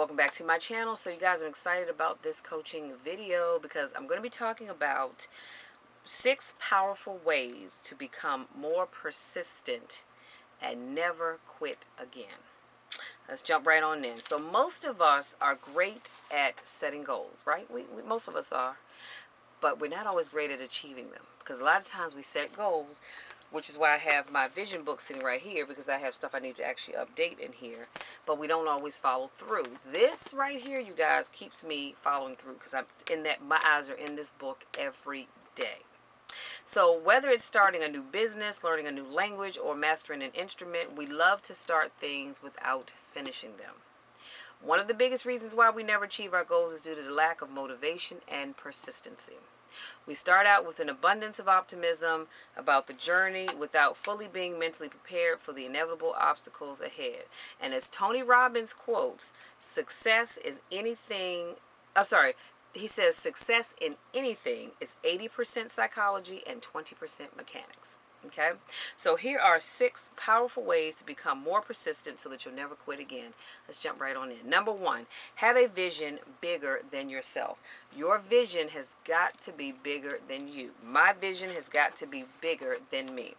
welcome back to my channel. So you guys, I'm excited about this coaching video because I'm going to be talking about 6 powerful ways to become more persistent and never quit again. Let's jump right on in. So most of us are great at setting goals, right? Most of us are, but we're not always great at achieving them, because a lot of times we set goals, which is why I have my vision book sitting right here, because I have stuff I need to actually update in here, but we don't always follow through. This right here, you guys, keeps me following through, because I'm in that, my eyes are in this book every day. So whether it's starting a new business, learning a new language, or mastering an instrument, we love to start things without finishing them. One of the biggest reasons why we never achieve our goals is due to the lack of motivation and persistency. We start out with an abundance of optimism about the journey without fully being mentally prepared for the inevitable obstacles ahead. And as Tony Robbins quotes, he says success in anything is 80% psychology and 20% mechanics. Okay, so here are 6 powerful ways to become more persistent so that you'll never quit again. Let's jump right on in. Number 1, have a vision bigger than yourself. Your vision has got to be bigger than you. My vision has got to be bigger than me.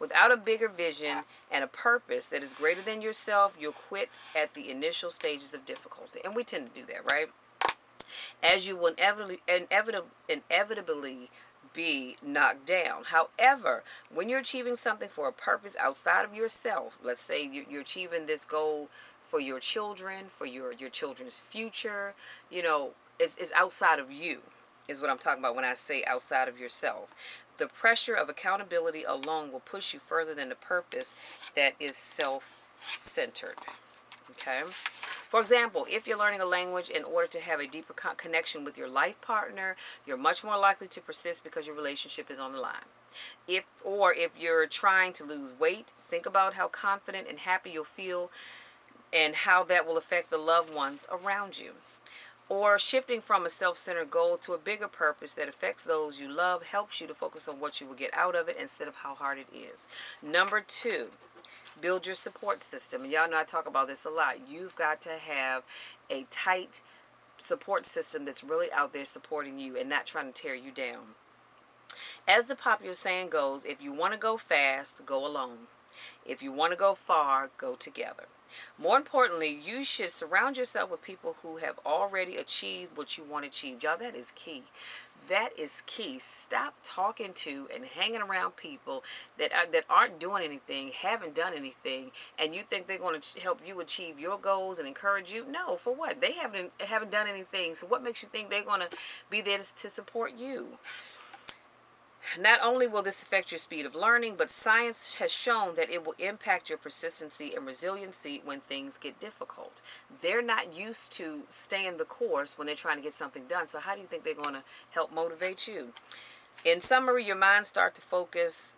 Without a bigger vision and a purpose that is greater than yourself, you'll quit at the initial stages of difficulty. And we tend to do that, right? As you will inevitably be knocked down. However, when you're achieving something for a purpose outside of yourself, let's say you're achieving this goal for your children, for your children's future, it's outside of you, is what I'm talking about when I say outside of yourself. The pressure of accountability alone will push you further than the purpose that is self-centered. Okay? For example, if you're learning a language in order to have a deeper connection with your life partner, you're much more likely to persist because your relationship is on the line. If you're trying to lose weight, think about how confident and happy you'll feel and how that will affect the loved ones around you. Or shifting from a self-centered goal to a bigger purpose that affects those you love helps you to focus on what you will get out of it instead of how hard it is. Number 2, build your support system. And y'all know I talk about this a lot. You've got to have a tight support system that's really out there supporting you and not trying to tear you down. As the popular saying goes, if you want to go fast, go alone. If you want to go far, go together. More importantly, you should surround yourself with people who have already achieved what you want to achieve. Y'all, that is key. That is key. Stop talking to and hanging around people that aren't doing anything, haven't done anything, and you think they're going to help you achieve your goals and encourage you. No, for what? They haven't done anything. So what makes you think they're going to be there to support you? Not only will this affect your speed of learning, but science has shown that it will impact your persistency and resiliency when things get difficult. They're not used to staying the course when they're trying to get something done. So how do you think they're going to help motivate you? In summary, your mind starts to focus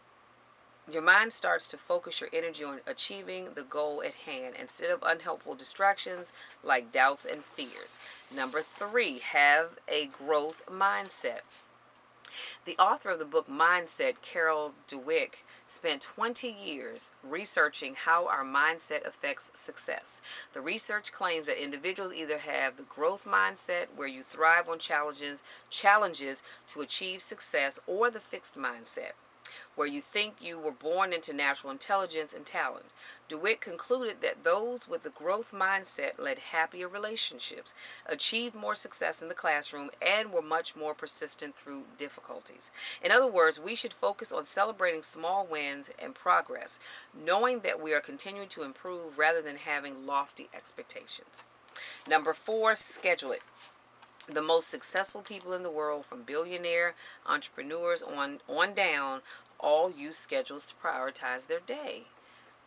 your energy on achieving the goal at hand instead of unhelpful distractions like doubts and fears. Number 3, have a growth mindset. The author of the book Mindset, Carol Dweck, spent 20 years researching how our mindset affects success. The research claims that individuals either have the growth mindset, where you thrive on challenges to achieve success, or the fixed mindset, where you think you were born into natural intelligence and talent. DeWitt concluded that those with the growth mindset led happier relationships, achieved more success in the classroom, and were much more persistent through difficulties. In other words, we should focus on celebrating small wins and progress, knowing that we are continuing to improve rather than having lofty expectations. Number 4, schedule it. The most successful people in the world, from billionaire entrepreneurs on down, all use schedules to prioritize their day.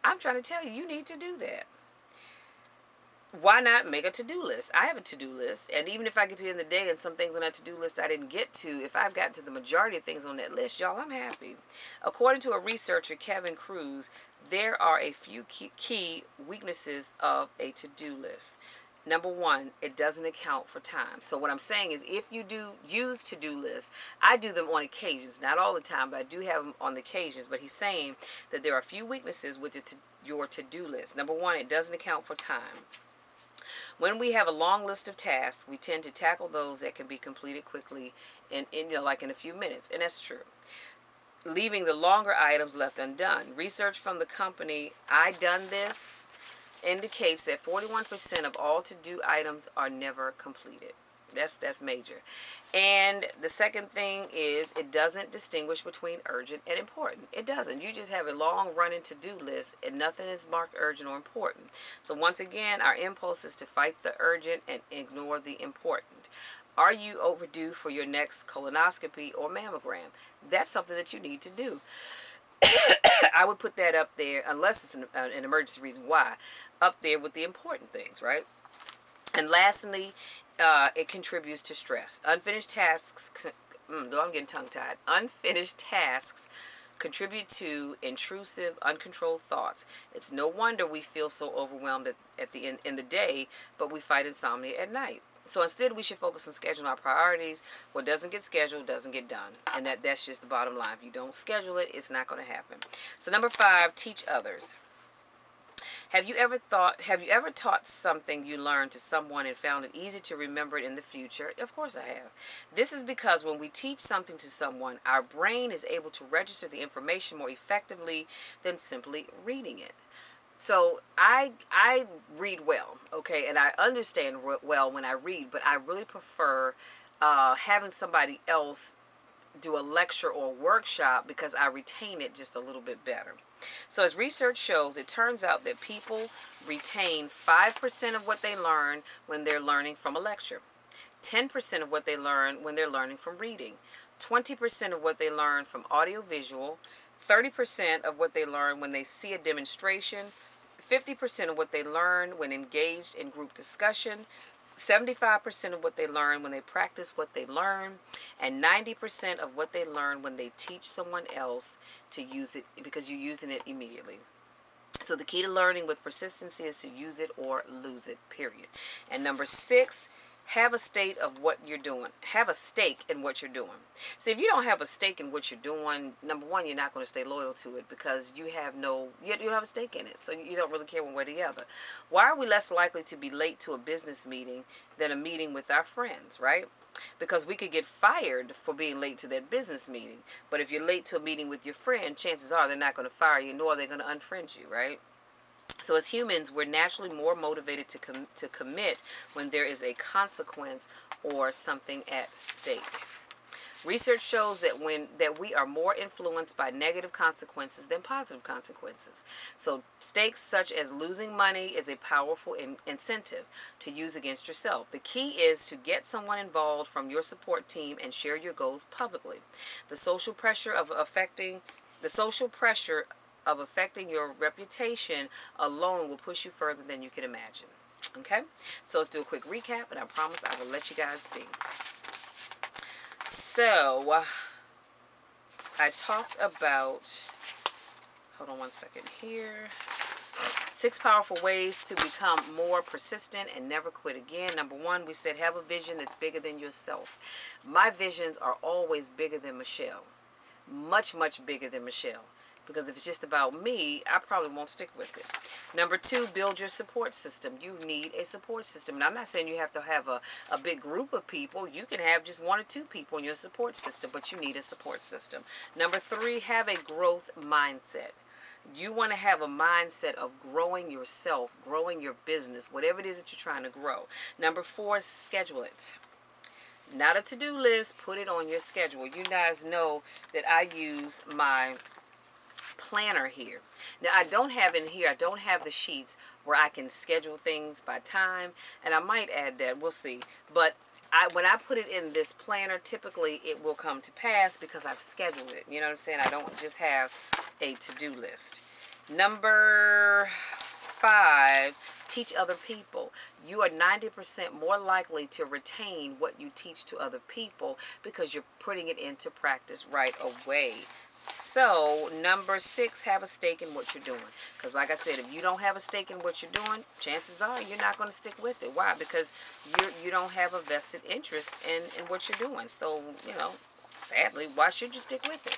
I'm trying to tell you, you need to do that. Why not make a to-do list? I have a to-do list, and even if I get to the end of the day and some things on that to-do list I didn't get to, if I've gotten to the majority of things on that list, y'all, I'm happy. According to a researcher, Kevin Cruz, there are a few key weaknesses of a to-do list. Number 1, it doesn't account for time. So what I'm saying is, if you do use to-do lists, I do them on occasions, not all the time, but I do have them on the occasions. But he's saying that there are a few weaknesses with your to-do list. Number 1, it doesn't account for time. When we have a long list of tasks, we tend to tackle those that can be completed quickly like in a few minutes. And that's true. Leaving the longer items left undone. Research from the company I Done This indicates that 41% of all to-do items are never completed. That's major. And the second thing is it doesn't distinguish between urgent and important. It doesn't. You just have a long running to-do list and nothing is marked urgent or important. So once again, our impulse is to fight the urgent and ignore the important. Are you overdue for your next colonoscopy or mammogram? That's something that you need to do. I would put that up there, unless it's an emergency reason why, up there with the important things, right? And lastly, it contributes to stress. Unfinished tasks, I'm getting tongue-tied. Unfinished tasks contribute to intrusive, uncontrolled thoughts. It's no wonder we feel so overwhelmed at the end in the day, but we fight insomnia at night. So instead, we should focus on scheduling our priorities. What doesn't get scheduled doesn't get done. And that's just the bottom line. If you don't schedule it, it's not going to happen. So number 5, teach others. Have you ever taught something you learned to someone and found it easy to remember it in the future? Of course I have. This is because when we teach something to someone, our brain is able to register the information more effectively than simply reading it. So I read well, okay, and I understand well when I read, but I really prefer having somebody else do a lecture or workshop because I retain it just a little bit better. So as research shows, it turns out that people retain 5% of what they learn when they're learning from a lecture, 10% of what they learn when they're learning from reading, 20% of what they learn from audiovisual, 30% of what they learn when they see a demonstration, 50% of what they learn when engaged in group discussion, 75% of what they learn when they practice what they learn, and 90% of what they learn when they teach someone else to use it because you're using it immediately. So the key to learning with persistency is to use it or lose it, period. And number 6, have a stake of what you're doing. Have a stake in what you're doing. See, if you don't have a stake in what you're doing, number 1, you're not going to stay loyal to it because you don't have a stake in it. So you don't really care one way or the other. Why are we less likely to be late to a business meeting than a meeting with our friends, right? Because we could get fired for being late to that business meeting. But if you're late to a meeting with your friend, chances are they're not going to fire you, nor are they going to unfriend you, right? So as humans, we're naturally more motivated to commit when there is a consequence or something at stake. Research shows that we are more influenced by negative consequences than positive consequences. So stakes such as losing money is a powerful incentive to use against yourself. The key is to get someone involved from your support team and share your goals publicly. The social pressure of affecting your reputation alone will push you further than you can imagine. Okay? So let's do a quick recap, and I promise I will let you guys be. So, I talked about, hold on one second here, 6 powerful ways to become more persistent and never quit again. Number 1, we said have a vision that's bigger than yourself. My visions are always bigger than Michelle. Much, much bigger than Michelle. Because if it's just about me, I probably won't stick with it. Number 2, build your support system. You need a support system. And I'm not saying you have to have a big group of people. You can have just 1 or 2 people in your support system, but you need a support system. Number 3, have a growth mindset. You want to have a mindset of growing yourself, growing your business, whatever it is that you're trying to grow. Number 4, schedule it. Not a to-do list. Put it on your schedule. You guys know that I use my planner here. Now I don't have the sheets where I can schedule things by time, and I might add that, we'll see. But when I put it in this planner, typically it will come to pass because I've scheduled it. You know what I'm saying? I don't just have a to-do list. Number 5, teach other people. You are 90% more likely to retain what you teach to other people because you're putting it into practice right away. So, number 6, have a stake in what you're doing. Because like I said, if you don't have a stake in what you're doing, chances are you're not going to stick with it. Why? Because you don't have a vested interest in what you're doing. So, sadly, why should you stick with it?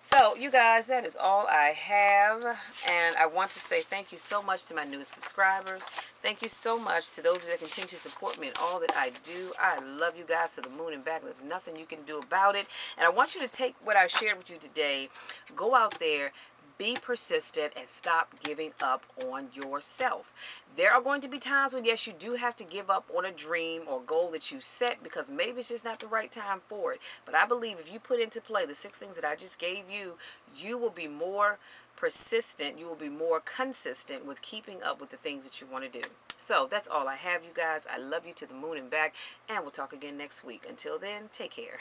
So, you guys, that is all I have. And I want to say thank you so much to my newest subscribers. Thank you so much to those of you that continue to support me in all that I do. I love you guys to the moon and back. There's nothing you can do about it. And I want you to take what I shared with you today, go out there, be persistent, and stop giving up on yourself. There are going to be times when, yes, you do have to give up on a dream or goal that you set because maybe it's just not the right time for it. But I believe if you put into play the 6 things that I just gave you, you will be more persistent, you will be more consistent with keeping up with the things that you want to do. So that's all I have, you guys. I love you to the moon and back, and we'll talk again next week. Until then, take care.